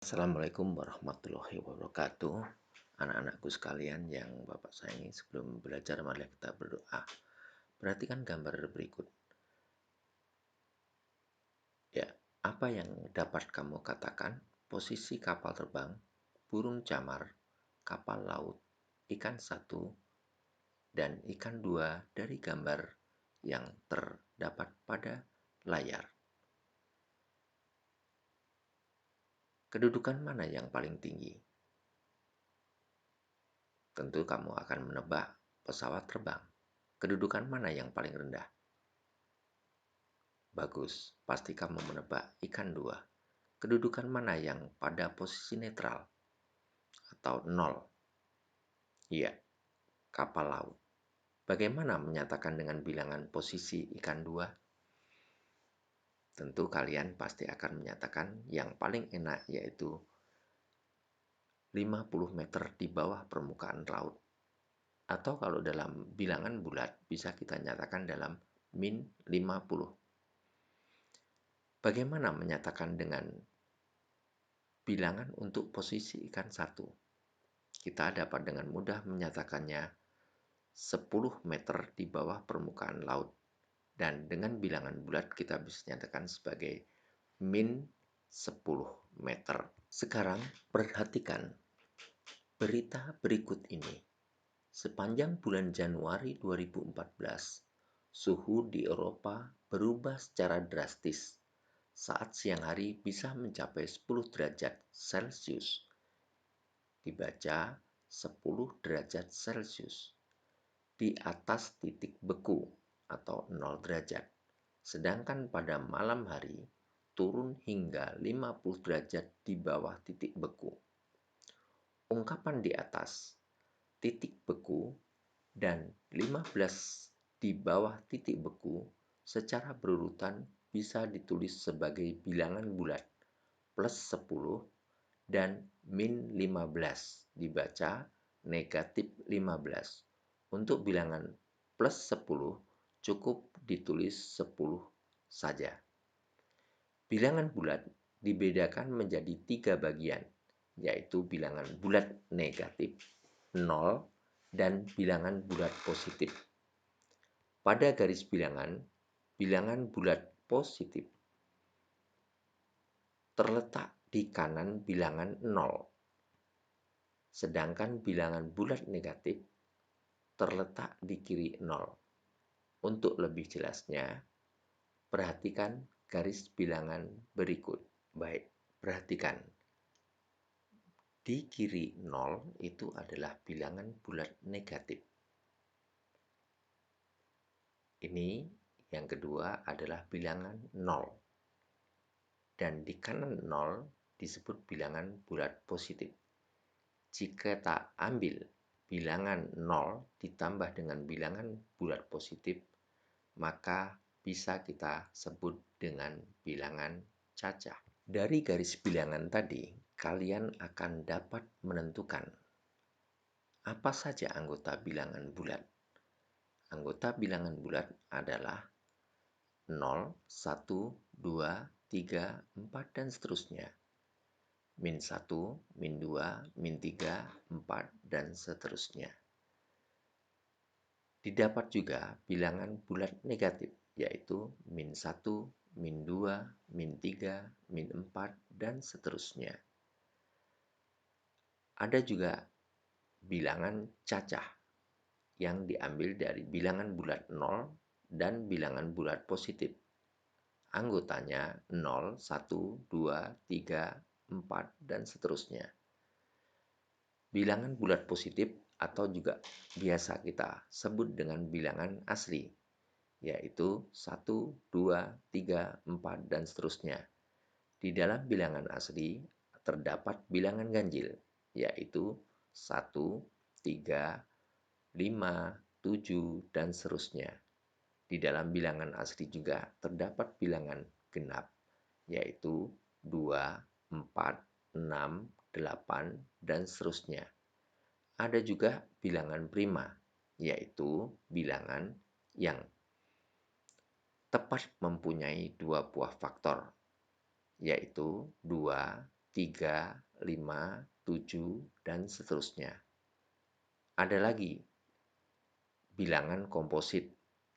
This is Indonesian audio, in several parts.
Assalamualaikum warahmatullahi wabarakatuh. Anak-anakku sekalian yang Bapak sayangi, sebelum belajar mari kita berdoa. Perhatikan gambar berikut. Ya, apa yang dapat kamu katakan? Posisi kapal terbang, burung camar, kapal laut, ikan satu, dan ikan dua dari gambar yang terdapat pada layar. Kedudukan mana yang paling tinggi? Tentu kamu akan menebak pesawat terbang. Kedudukan mana yang paling rendah? Bagus, pasti kamu menebak ikan dua. Kedudukan mana yang pada posisi netral atau nol? Iya, kapal laut. Bagaimana menyatakan dengan bilangan posisi ikan dua? Tentu kalian pasti akan menyatakan yang paling enak yaitu 50 meter di bawah permukaan laut. Atau kalau dalam bilangan bulat bisa kita nyatakan dalam min 50. Bagaimana menyatakan dengan bilangan untuk posisi ikan satu? Kita dapat dengan mudah menyatakannya 10 meter di bawah permukaan laut. Dan dengan bilangan bulat kita bisa nyatakan sebagai min 10 meter. Sekarang perhatikan berita berikut ini. Sepanjang bulan Januari 2014, suhu di Eropa berubah secara drastis saat siang hari bisa mencapai 10 derajat Celcius. Dibaca 10 derajat Celcius di atas titik beku atau 0 derajat. Sedangkan pada malam hari turun hingga 50 derajat di bawah titik beku. Ungkapan di atas titik beku dan 15 di bawah titik beku secara berurutan bisa ditulis sebagai bilangan bulat plus 10 dan min 15 dibaca negatif 15. Untuk bilangan plus 10 cukup ditulis 10 saja. Bilangan bulat dibedakan menjadi 3 bagian, yaitu bilangan bulat negatif 0 dan bilangan bulat positif. Pada garis bilangan bulat positif terletak di kanan bilangan 0, sedangkan bilangan bulat negatif terletak di kiri 0. Untuk lebih jelasnya, perhatikan garis bilangan berikut. Baik, perhatikan. Di kiri 0 itu adalah bilangan bulat negatif. Ini yang kedua adalah bilangan 0. Dan di kanan 0 disebut bilangan bulat positif. Jika tak ambil bilangan 0 ditambah dengan bilangan bulat positif, maka bisa kita sebut dengan bilangan cacah. Dari garis bilangan tadi, kalian akan dapat menentukan apa saja anggota bilangan bulat. Anggota bilangan bulat adalah 0, 1, 2, 3, 4, dan seterusnya. Min 1, min 2, min 3, 4, dan seterusnya. Didapat juga bilangan bulat negatif, yaitu min 1, min 2, min 3, min 4, dan seterusnya. Ada juga bilangan cacah yang diambil dari bilangan bulat 0 dan bilangan bulat positif. Anggotanya 0, 1, 2, 3, 4, dan seterusnya. Bilangan bulat positif atau juga biasa kita sebut dengan bilangan asli, yaitu 1, 2, 3, 4, dan seterusnya. Di dalam bilangan asli terdapat bilangan ganjil, yaitu 1, 3, 5, 7, dan seterusnya. Di dalam bilangan asli juga terdapat bilangan genap, yaitu 2, 4, 6, 8, dan seterusnya. Ada juga bilangan prima, yaitu bilangan yang tepat mempunyai 2 buah faktor, yaitu 2 3, 5, 7, dan seterusnya. Ada lagi bilangan komposit.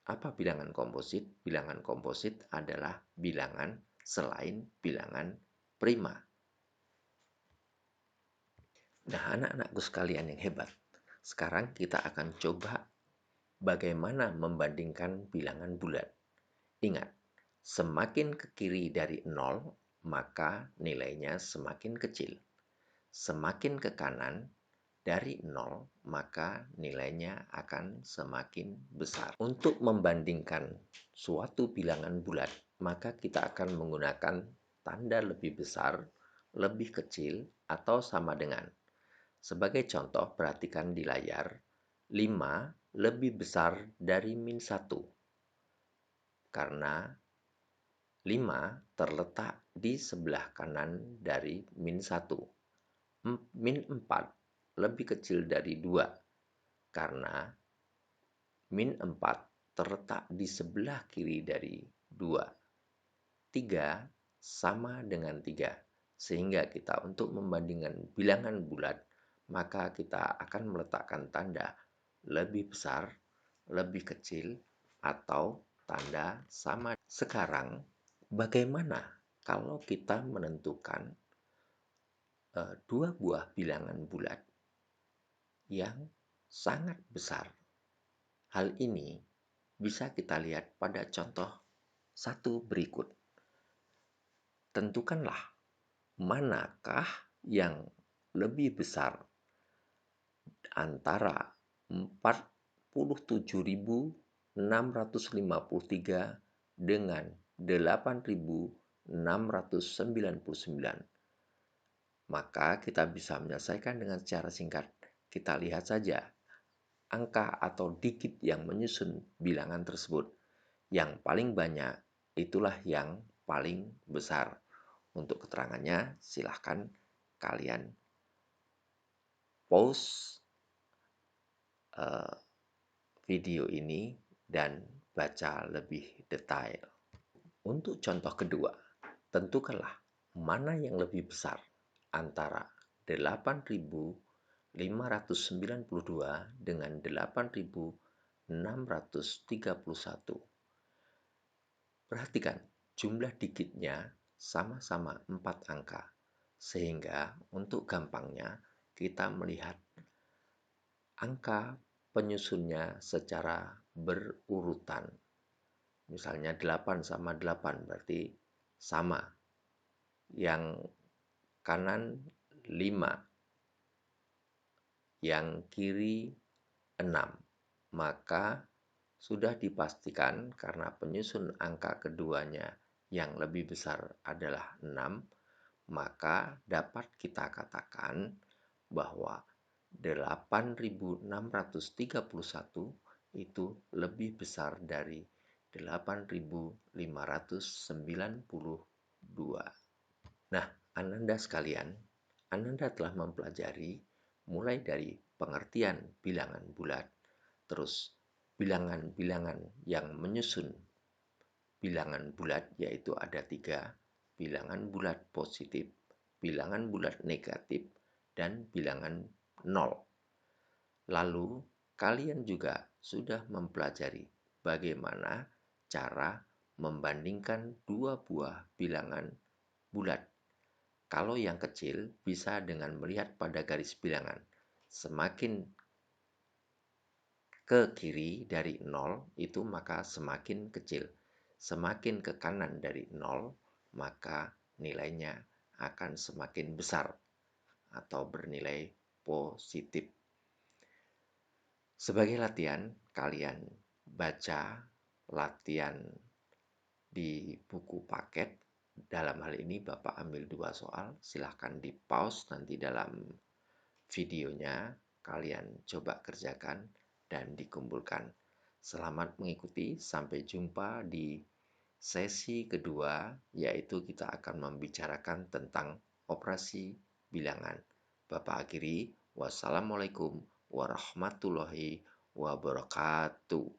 Apa bilangan komposit? Bilangan komposit adalah bilangan selain bilangan prima. Nah, anak-anakku sekalian yang hebat, sekarang kita akan coba bagaimana membandingkan bilangan bulat. Ingat, semakin ke kiri dari 0, maka nilainya semakin kecil. Semakin ke kanan dari 0, maka nilainya akan semakin besar. Untuk membandingkan suatu bilangan bulat, maka kita akan menggunakan tanda lebih besar, lebih kecil, atau sama dengan. Sebagai contoh, perhatikan di layar, 5 lebih besar dari min 1, karena 5 terletak di sebelah kanan dari min 1. Min 4 lebih kecil dari 2, karena min 4 terletak di sebelah kiri dari 2. 3 sama dengan 3, sehingga kita untuk membandingkan bilangan bulat, maka kita akan meletakkan tanda lebih besar, lebih kecil, atau tanda sama. Sekarang, bagaimana kalau kita menentukan dua buah bilangan bulat yang sangat besar? Hal ini bisa kita lihat pada contoh satu berikut. Tentukanlah manakah yang lebih besar antara 47.653 dengan 8.699. Maka kita bisa menyelesaikan dengan secara singkat. Kita lihat saja angka atau digit yang menyusun bilangan tersebut. Yang paling banyak itulah yang paling besar. Untuk keterangannya, silahkan kalian pause video ini dan baca lebih detail. Untuk contoh kedua, tentukanlah mana yang lebih besar antara 8.592 dengan 8.631. Perhatikan, jumlah digitnya sama-sama 4 angka, sehingga untuk gampangnya kita melihat angka penyusunnya secara berurutan. Misalnya 8 sama 8 berarti sama. Yang kanan 5, yang kiri 6. Maka sudah dipastikan karena penyusun angka keduanya yang lebih besar adalah 6, maka dapat kita katakan bahwa 8.631 itu lebih besar dari 8.592. Nah, Ananda sekalian, Ananda telah mempelajari mulai dari pengertian bilangan bulat, terus bilangan-bilangan yang menyusun bilangan bulat, yaitu ada 3, bilangan bulat positif, bilangan bulat negatif, dan bilangan 0. Lalu, kalian juga sudah mempelajari bagaimana cara membandingkan dua buah bilangan bulat. Kalau yang kecil bisa dengan melihat pada garis bilangan. Semakin ke kiri dari 0 itu maka semakin kecil. Semakin ke kanan dari 0 maka nilainya akan semakin besar atau bernilai positif. Sebagai latihan, kalian baca latihan di buku paket. Dalam hal ini Bapak ambil 2 soal, silahkan di pause nanti dalam videonya kalian coba kerjakan dan dikumpulkan. Selamat mengikuti, sampai jumpa di sesi kedua, yaitu kita akan membicarakan tentang operasi bilangan. Bapak akhiri, wassalamualaikum warahmatullahi wabarakatuh.